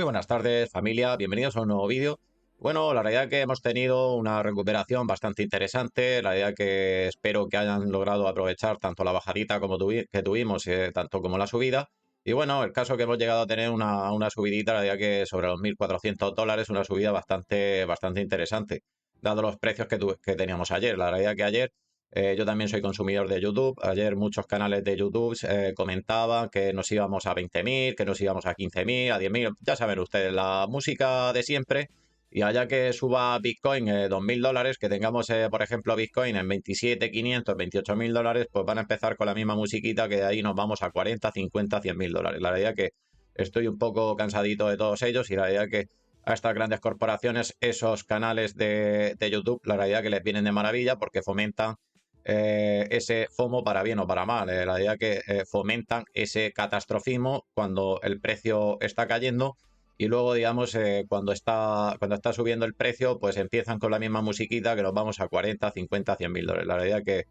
buenas tardes, familia. Bienvenidos a un nuevo vídeo. Bueno, la realidad que hemos tenido una recuperación bastante interesante. La idea que espero que hayan logrado aprovechar tanto la bajadita como que tuvimos, tanto como la subida. Y bueno, el caso que hemos llegado a tener una subidita, la idea que sobre los $1.400, una subida bastante interesante, dado los precios que teníamos ayer. La realidad que ayer yo también soy consumidor de YouTube. Ayer muchos canales de YouTube comentaban que nos íbamos a 20.000, que nos íbamos a 15.000, a 10.000. Ya saben ustedes, la música de siempre. Y allá que suba Bitcoin $2.000, que tengamos, por ejemplo, Bitcoin en 27.500, $28.000, pues van a empezar con la misma musiquita que de ahí nos vamos a 40, 50, $100.000. La verdad que estoy un poco cansadito de todos ellos y la verdad que a estas grandes corporaciones, esos canales de YouTube, la realidad que les vienen de maravilla porque fomentan ese FOMO para bien o para mal. La idea que fomentan ese catastrofismo cuando el precio está cayendo y luego, digamos, cuando está subiendo el precio, pues empiezan con la misma musiquita que nos vamos a 40, 50, $100.000. La realidad que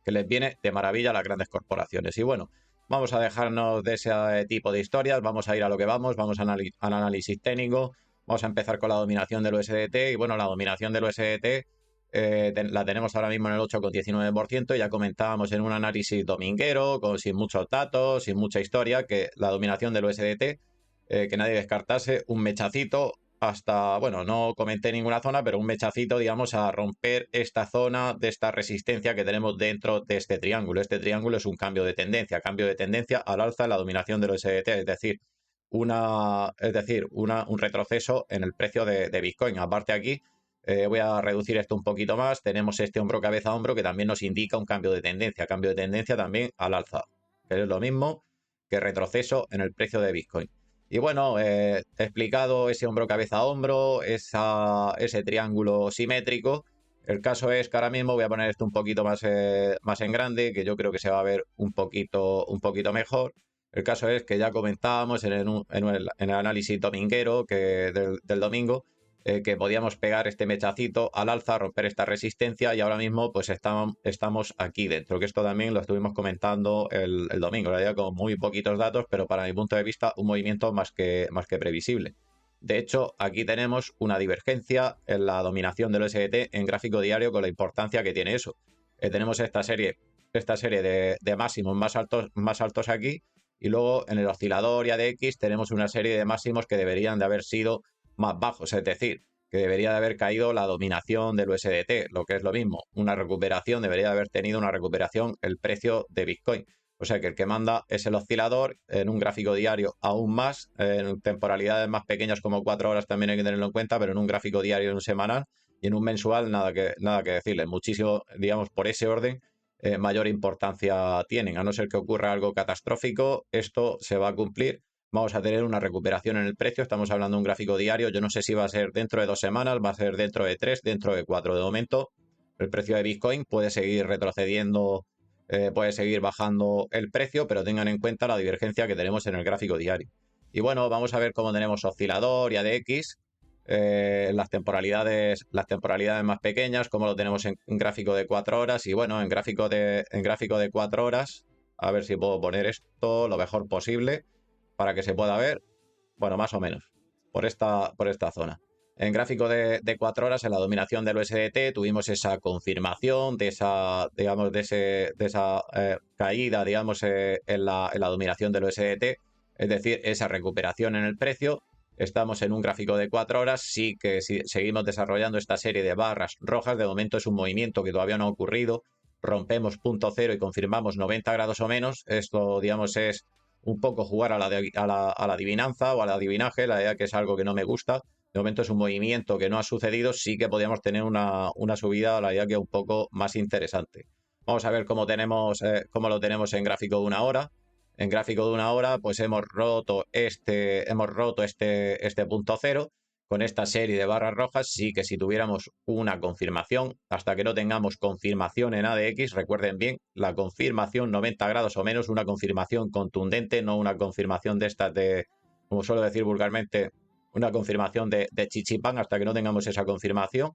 les viene de maravilla a las grandes corporaciones. Y bueno, vamos a dejarnos de ese tipo de historias, vamos a ir a lo que vamos al análisis técnico, vamos a empezar con la dominación del USDT y bueno, la dominación del USDT la tenemos ahora mismo en el 8,19%. Ya comentábamos en un análisis dominguero, sin muchos datos, sin mucha historia, que la dominación del USDT, que nadie descartase, un mechacito hasta, bueno, no comenté ninguna zona, pero un mechacito, digamos, a romper esta zona de esta resistencia que tenemos dentro de este triángulo. Este triángulo es un cambio de tendencia al alza en la dominación del USDT, un retroceso en el precio de Bitcoin. Aparte aquí, voy a reducir esto un poquito más. Tenemos este hombro cabeza hombro que también nos indica un cambio de tendencia también al alza, que es lo mismo que retroceso en el precio de Bitcoin. Y bueno, he explicado ese hombro cabeza hombro, ese triángulo simétrico. El caso es que ahora mismo voy a poner esto un poquito más en grande, que yo creo que se va a ver un poquito mejor. El caso es que ya comentábamos en el análisis dominguero del domingo, que podíamos pegar este mechacito al alza, romper esta resistencia y ahora mismo pues estamos aquí dentro, que esto también lo estuvimos comentando el domingo, la verdad con muy poquitos datos, pero para mi punto de vista un movimiento más que previsible. De hecho, aquí tenemos una divergencia en la dominación del USDT en gráfico diario con la importancia que tiene eso. Tenemos esta serie de máximos más altos aquí y luego en el oscilador y ADX tenemos una serie de máximos que deberían de haber sido más bajos, es decir, que debería de haber caído la dominación del USDT, lo que es lo mismo, debería de haber tenido una recuperación el precio de Bitcoin. O sea que el que manda es el oscilador, en un gráfico diario aún más, en temporalidades más pequeñas como 4 horas también hay que tenerlo en cuenta, pero en un gráfico diario, en un semanal y en un mensual nada que decirle. Muchísimo, digamos, por ese orden, mayor importancia tienen. A no ser que ocurra algo catastrófico, esto se va a cumplir. Vamos a tener una recuperación en el precio. Estamos hablando de un gráfico diario. Yo no sé si va a ser dentro de 2 semanas, va a ser dentro de 3, dentro de 4. De momento, el precio de Bitcoin puede seguir retrocediendo, puede seguir bajando el precio, pero tengan en cuenta la divergencia que tenemos en el gráfico diario. Y bueno, vamos a ver cómo tenemos oscilador y ADX, las temporalidades más pequeñas, cómo lo tenemos en gráfico de 4 horas. Y bueno, en gráfico de 4 horas, a ver si puedo poner esto lo mejor posible para que se pueda ver, bueno, más o menos, por esta zona. En gráfico de 4 horas, en la dominación del USDT, tuvimos esa confirmación de esa, digamos, de esa caída, digamos, en la dominación del USDT, es decir, esa recuperación en el precio. Estamos en un gráfico de 4 horas, sí que seguimos desarrollando esta serie de barras rojas. De momento es un movimiento que todavía no ha ocurrido. Rompemos punto cero y confirmamos 90 grados o menos. Esto, digamos, es un poco jugar a la adivinanza o al adivinaje, la idea que es algo que no me gusta. De momento es un movimiento que no ha sucedido, sí que podríamos tener una subida, la idea que un poco más interesante. Vamos a ver cómo lo tenemos en gráfico de una hora. En gráfico de una hora, pues hemos roto este punto cero con esta serie de barras rojas. Sí que si tuviéramos una confirmación, hasta que no tengamos confirmación en ADX, recuerden bien, la confirmación 90 grados o menos, una confirmación contundente, no una confirmación de estas como suelo decir vulgarmente, una confirmación de chichipán. Hasta que no tengamos esa confirmación,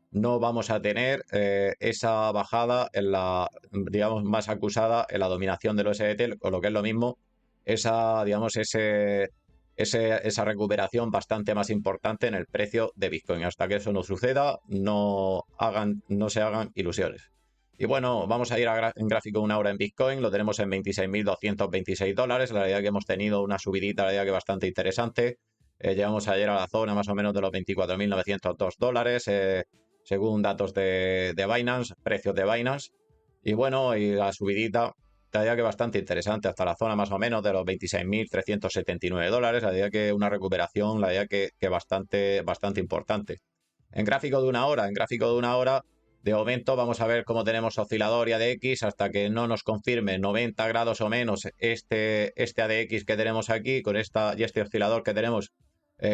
no vamos a tener esa bajada digamos, más acusada en la dominación del USDT, o lo que es lo mismo, digamos, esa recuperación bastante más importante en el precio de Bitcoin. Hasta que eso no suceda, no se hagan ilusiones. Y bueno, vamos a ir en gráfico de una hora en Bitcoin, lo tenemos en 26.226 dólares, la realidad que hemos tenido una subidita, la realidad que bastante interesante. Llegamos ayer a la zona más o menos de los 24.902 dólares, según datos de Binance, precios de Binance. Y bueno, y la subidita, la verdad que bastante interesante, hasta la zona más o menos de los 26.379 dólares, la verdad que una recuperación, la verdad que bastante importante. En gráfico de una hora, de momento vamos a ver cómo tenemos oscilador y ADX hasta que no nos confirme 90 grados o menos este ADX que tenemos aquí con este oscilador que tenemos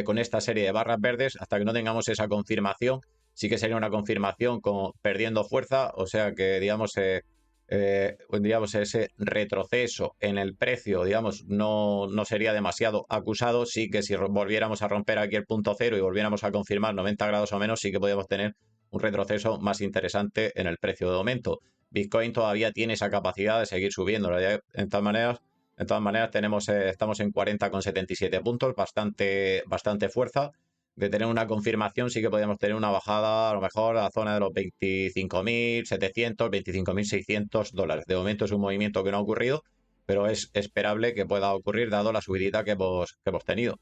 con esta serie de barras verdes, hasta que no tengamos esa confirmación. Sí que sería una confirmación como perdiendo fuerza, o sea que digamos ese retroceso en el precio, digamos, no sería demasiado acusado. Sí que si volviéramos a romper aquí el punto cero y volviéramos a confirmar 90 grados o menos, sí que podríamos tener un retroceso más interesante en el precio de momento. Bitcoin todavía tiene esa capacidad de seguir subiendo. De todas maneras estamos en 40,77 puntos, bastante fuerza. De tener una confirmación, sí que podríamos tener una bajada a lo mejor a la zona de los 25.700, 25.600 dólares. De momento es un movimiento que no ha ocurrido, pero es esperable que pueda ocurrir dado la subidita que hemos tenido.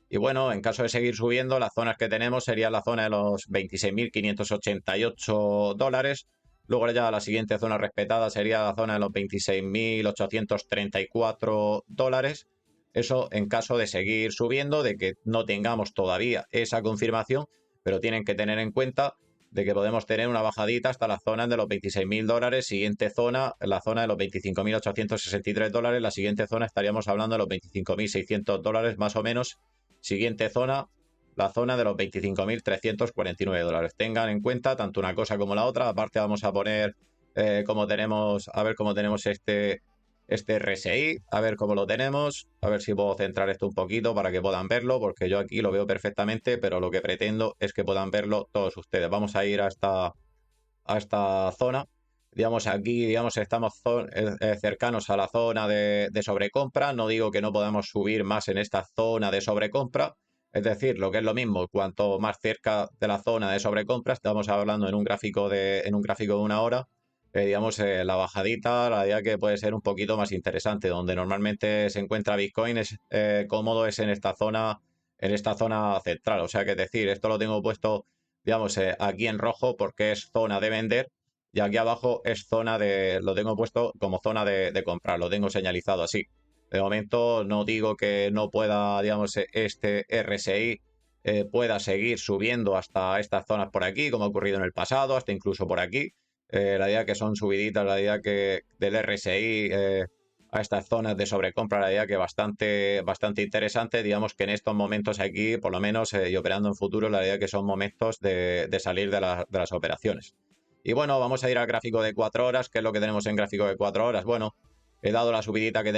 Y bueno, en caso de seguir subiendo, las zonas que tenemos serían la zona de los 26.588 dólares. Luego ya la siguiente zona respetada sería la zona de los 26.834 dólares. Eso en caso de seguir subiendo, de que no tengamos todavía esa confirmación, pero tienen que tener en cuenta de que podemos tener una bajadita hasta la zona de los 26.000 dólares. Siguiente zona, la zona de los 25.863 dólares. La siguiente zona estaríamos hablando de los 25.600 dólares más o menos. Siguiente zona, la zona de los 25.349 dólares. Tengan en cuenta tanto una cosa como la otra. Aparte vamos a poner a ver cómo tenemos este RSI, a ver cómo lo tenemos, a ver si puedo centrar esto un poquito para que puedan verlo, porque yo aquí lo veo perfectamente, pero lo que pretendo es que puedan verlo todos ustedes. Vamos a ir a esta zona. Digamos, aquí, digamos, estamos cercanos a la zona de sobrecompra. No digo que no podamos subir más en esta zona de sobrecompra. Es decir, lo que es lo mismo, cuanto más cerca de la zona de sobrecompra, estamos hablando en un gráfico de una hora, digamos, la bajadita, la idea que puede ser un poquito más interesante. Donde normalmente se encuentra Bitcoin es cómodo es en esta zona central. O sea que es decir, esto lo tengo puesto, digamos, aquí en rojo porque es zona de vender y aquí abajo es lo tengo puesto como zona de comprar, lo tengo señalizado así. De momento no digo que no pueda, digamos, este RSI pueda seguir subiendo hasta estas zonas por aquí, como ha ocurrido en el pasado, hasta incluso por aquí. La idea que son subiditas, la idea que del RSI a estas zonas de sobrecompra, la idea que bastante interesante. Digamos que en estos momentos aquí, por lo menos, y operando en futuro, la idea que son momentos de salir de las operaciones. Y bueno, vamos a ir al gráfico de 4 horas. ¿Qué es lo que tenemos en gráfico de 4 horas? Bueno, he dado la subidita que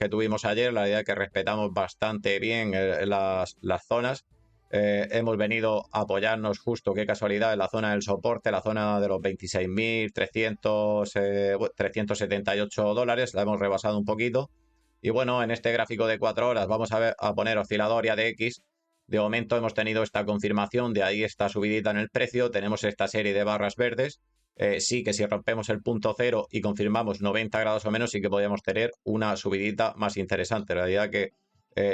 tuvimos ayer, la idea que respetamos bastante bien las zonas. Hemos venido a apoyarnos justo, qué casualidad, en la zona del soporte, la zona de los 26.378 dólares, la hemos rebasado un poquito. Y bueno, en este gráfico de 4 horas vamos a poner oscilador y ADX. De momento hemos tenido esta confirmación, de ahí esta subidita en el precio, tenemos esta serie de barras verdes. Sí que si rompemos el punto cero y confirmamos 90 grados o menos, sí que podríamos tener una subidita más interesante. La realidad que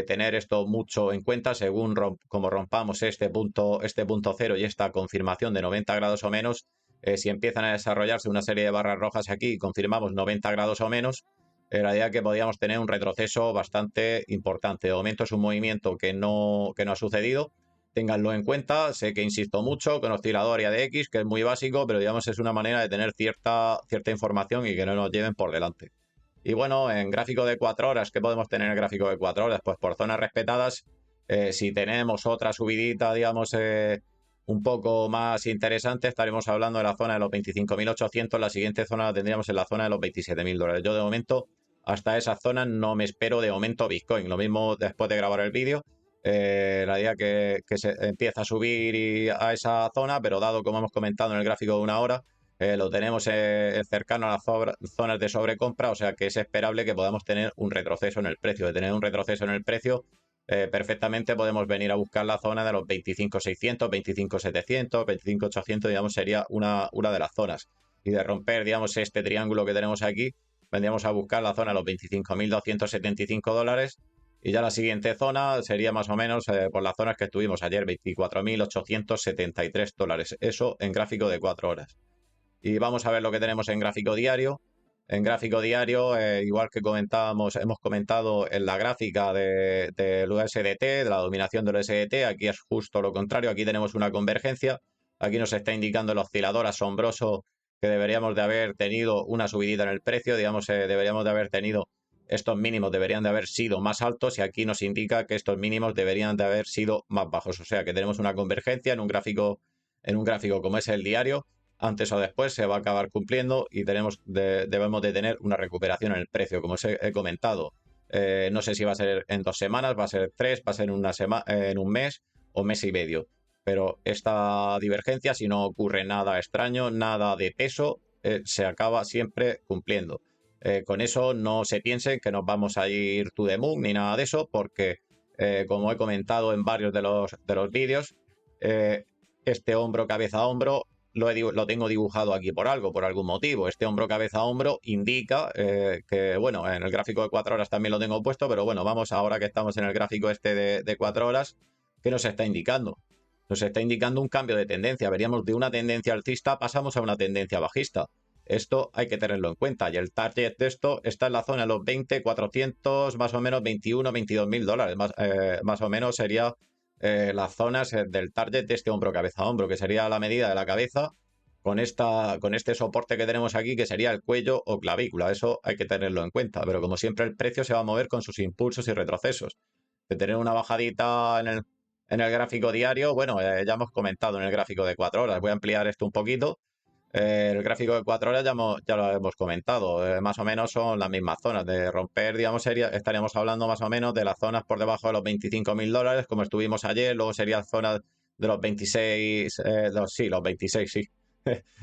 tener esto mucho en cuenta, según como rompamos este punto cero y esta confirmación de 90 grados o menos, si empiezan a desarrollarse una serie de barras rojas aquí y confirmamos 90 grados o menos, la idea que podríamos tener un retroceso bastante importante. De momento es un movimiento que no ha sucedido. Ténganlo en cuenta. Sé que insisto mucho con oscilador y ADX, que es muy básico, pero digamos es una manera de tener cierta información y que no nos lleven por delante. Y bueno, en gráfico de 4 horas, ¿qué podemos tener en el gráfico de 4 horas? Pues por zonas respetadas, si tenemos otra subidita, digamos, un poco más interesante, estaremos hablando de la zona de los 25.800. La siguiente zona la tendríamos en la zona de los 27.000 dólares. Yo de momento, hasta esa zona, no me espero de momento Bitcoin. Lo mismo después de grabar el vídeo. La idea que se empieza a subir a esa zona, pero dado como hemos comentado en el gráfico de una hora, lo tenemos cercano a las zonas de sobrecompra, o sea que es esperable que podamos tener un retroceso en el precio. De tener un retroceso en el precio, perfectamente podemos venir a buscar la zona de los 25.600, 25.700, 25.800, digamos, sería una de las zonas. Y de romper, digamos, este triángulo que tenemos aquí, vendríamos a buscar la zona de los 25.275 dólares. Y ya la siguiente zona sería más o menos por las zonas que estuvimos ayer, 24.873 dólares. Eso en gráfico de 4 horas. Y vamos a ver lo que tenemos en gráfico diario. En gráfico diario, igual que hemos comentado en la gráfica del USDT, de la dominación del USDT, aquí es justo lo contrario, aquí tenemos una convergencia, aquí nos está indicando el oscilador asombroso que deberíamos de haber tenido una subidita en el precio, digamos, deberíamos de haber tenido estos mínimos, deberían de haber sido más altos y aquí nos indica que estos mínimos deberían de haber sido más bajos, o sea que tenemos una convergencia en un gráfico como es el diario. Antes o después se va a acabar cumpliendo y debemos de tener una recuperación en el precio, como os he comentado. No sé si va a ser en 2 semanas, va a ser 3, va a ser en un mes o mes y medio. Pero esta divergencia, si no ocurre nada extraño, nada de peso, se acaba siempre cumpliendo. Con eso no se piensen que nos vamos a ir to the moon ni nada de eso, porque como he comentado en varios de los vídeos, este hombro, cabeza, hombro lo tengo dibujado aquí por algo, por algún motivo. Este hombro, cabeza, hombro indica que, bueno, en el gráfico de 4 horas también lo tengo puesto, pero bueno, vamos ahora que estamos en el gráfico este de 4 horas, ¿qué nos está indicando? Nos está indicando un cambio de tendencia. Veríamos de una tendencia alcista pasamos a una tendencia bajista. Esto hay que tenerlo en cuenta. Y el target de esto está en la zona de los 20.400, más o menos 21, 22.000 dólares. Más o menos sería las zonas del target de este hombro cabeza a hombro, que sería la medida de la cabeza con este soporte que tenemos aquí, que sería el cuello o clavícula. Eso hay que tenerlo en cuenta. Pero como siempre, el precio se va a mover con sus impulsos y retrocesos. De tener una bajadita en el gráfico diario, bueno, ya hemos comentado en el gráfico de 4 horas. Voy a ampliar esto un poquito. El gráfico de 4 horas ya lo hemos comentado. Más o menos son las mismas zonas. De romper, digamos, estaríamos hablando más o menos de las zonas por debajo de los 25.000 dólares, como estuvimos ayer. Luego sería zonas de los 26, sí, los 26, sí.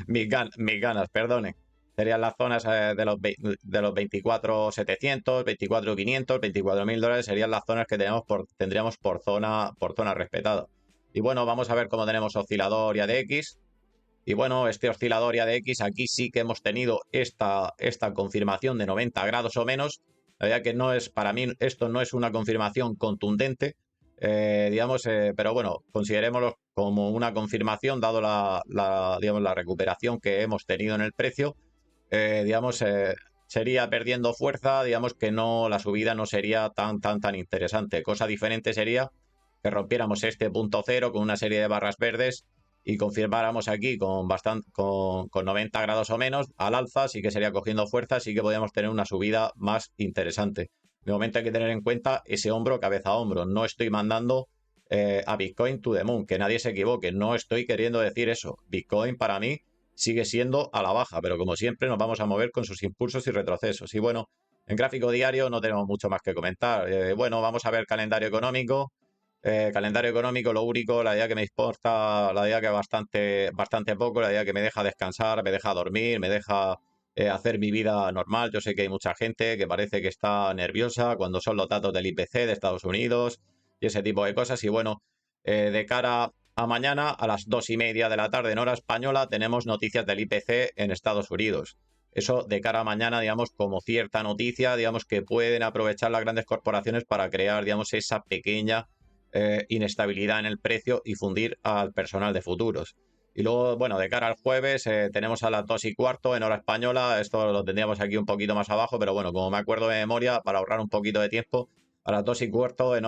Mis ganas, perdone. Serían las zonas de los 24.700, 24.500, 24.000 dólares. Serían las zonas que tendríamos por zona respetada. Y bueno, vamos a ver cómo tenemos oscilador y ADX. Y bueno, este oscilador y ADX, aquí sí que hemos tenido esta confirmación de 90 grados o menos. La verdad que no es, para mí, esto no es una confirmación contundente, digamos, pero bueno, considerémoslo como una confirmación, dado digamos, la recuperación que hemos tenido en el precio. Digamos, sería perdiendo fuerza, digamos que no, la subida no sería tan interesante. Cosa diferente sería que rompiéramos este punto cero con una serie de barras verdes y confirmáramos aquí con 90 grados o menos al alza, sí que sería cogiendo fuerza, sí que podríamos tener una subida más interesante. De momento hay que tener en cuenta ese hombro, cabeza a hombro. No estoy mandando a Bitcoin to the moon, que nadie se equivoque. No estoy queriendo decir eso. Bitcoin para mí sigue siendo a la baja, pero como siempre nos vamos a mover con sus impulsos y retrocesos. Y bueno, en gráfico diario no tenemos mucho más que comentar. Bueno, vamos a ver calendario económico. Calendario económico, lo único, la idea que me importa, la idea que bastante poco, la idea que me deja descansar, me deja dormir, me deja hacer mi vida normal. Yo sé que hay mucha gente que parece que está nerviosa cuando son los datos del IPC de Estados Unidos y ese tipo de cosas. Y bueno, de cara a mañana, a las 2:30 de la tarde en hora española, tenemos noticias del IPC en Estados Unidos. Eso de cara a mañana, digamos, como cierta noticia, digamos, que pueden aprovechar las grandes corporaciones para crear, digamos, esa pequeña inestabilidad en el precio y fundir al personal de futuros. Y luego, bueno, de cara al jueves tenemos a las 2:15 en hora española. Esto lo tendríamos aquí un poquito más abajo, pero bueno, como me acuerdo de memoria, para ahorrar un poquito de tiempo, a las 2:15 en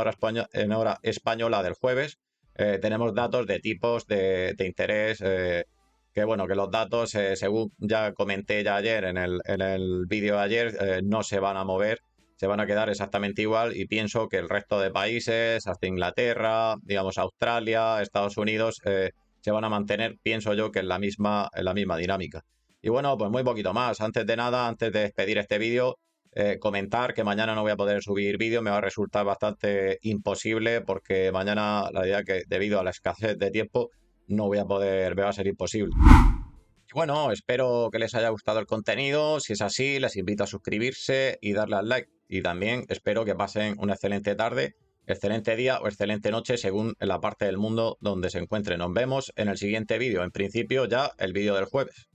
hora española del jueves tenemos datos de tipos de interés. Que bueno, que los datos, según ya comenté ya ayer en el vídeo de ayer, no se van a mover, se van a quedar exactamente igual y pienso que el resto de países, hasta Inglaterra, digamos Australia, Estados Unidos, se van a mantener, pienso yo, que en la misma dinámica. Y bueno, pues muy poquito más. Antes de nada, antes de despedir este vídeo, comentar que mañana no voy a poder subir vídeo, me va a resultar bastante imposible porque mañana, la idea que debido a la escasez de tiempo, no voy a poder, me va a ser imposible. Y bueno, espero que les haya gustado el contenido. Si es así, les invito a suscribirse y darle al like. Y también espero que pasen una excelente tarde. excelente día o excelente noche según la parte del mundo donde se encuentre. Nos vemos en el siguiente vídeo. En principio ya el vídeo del jueves.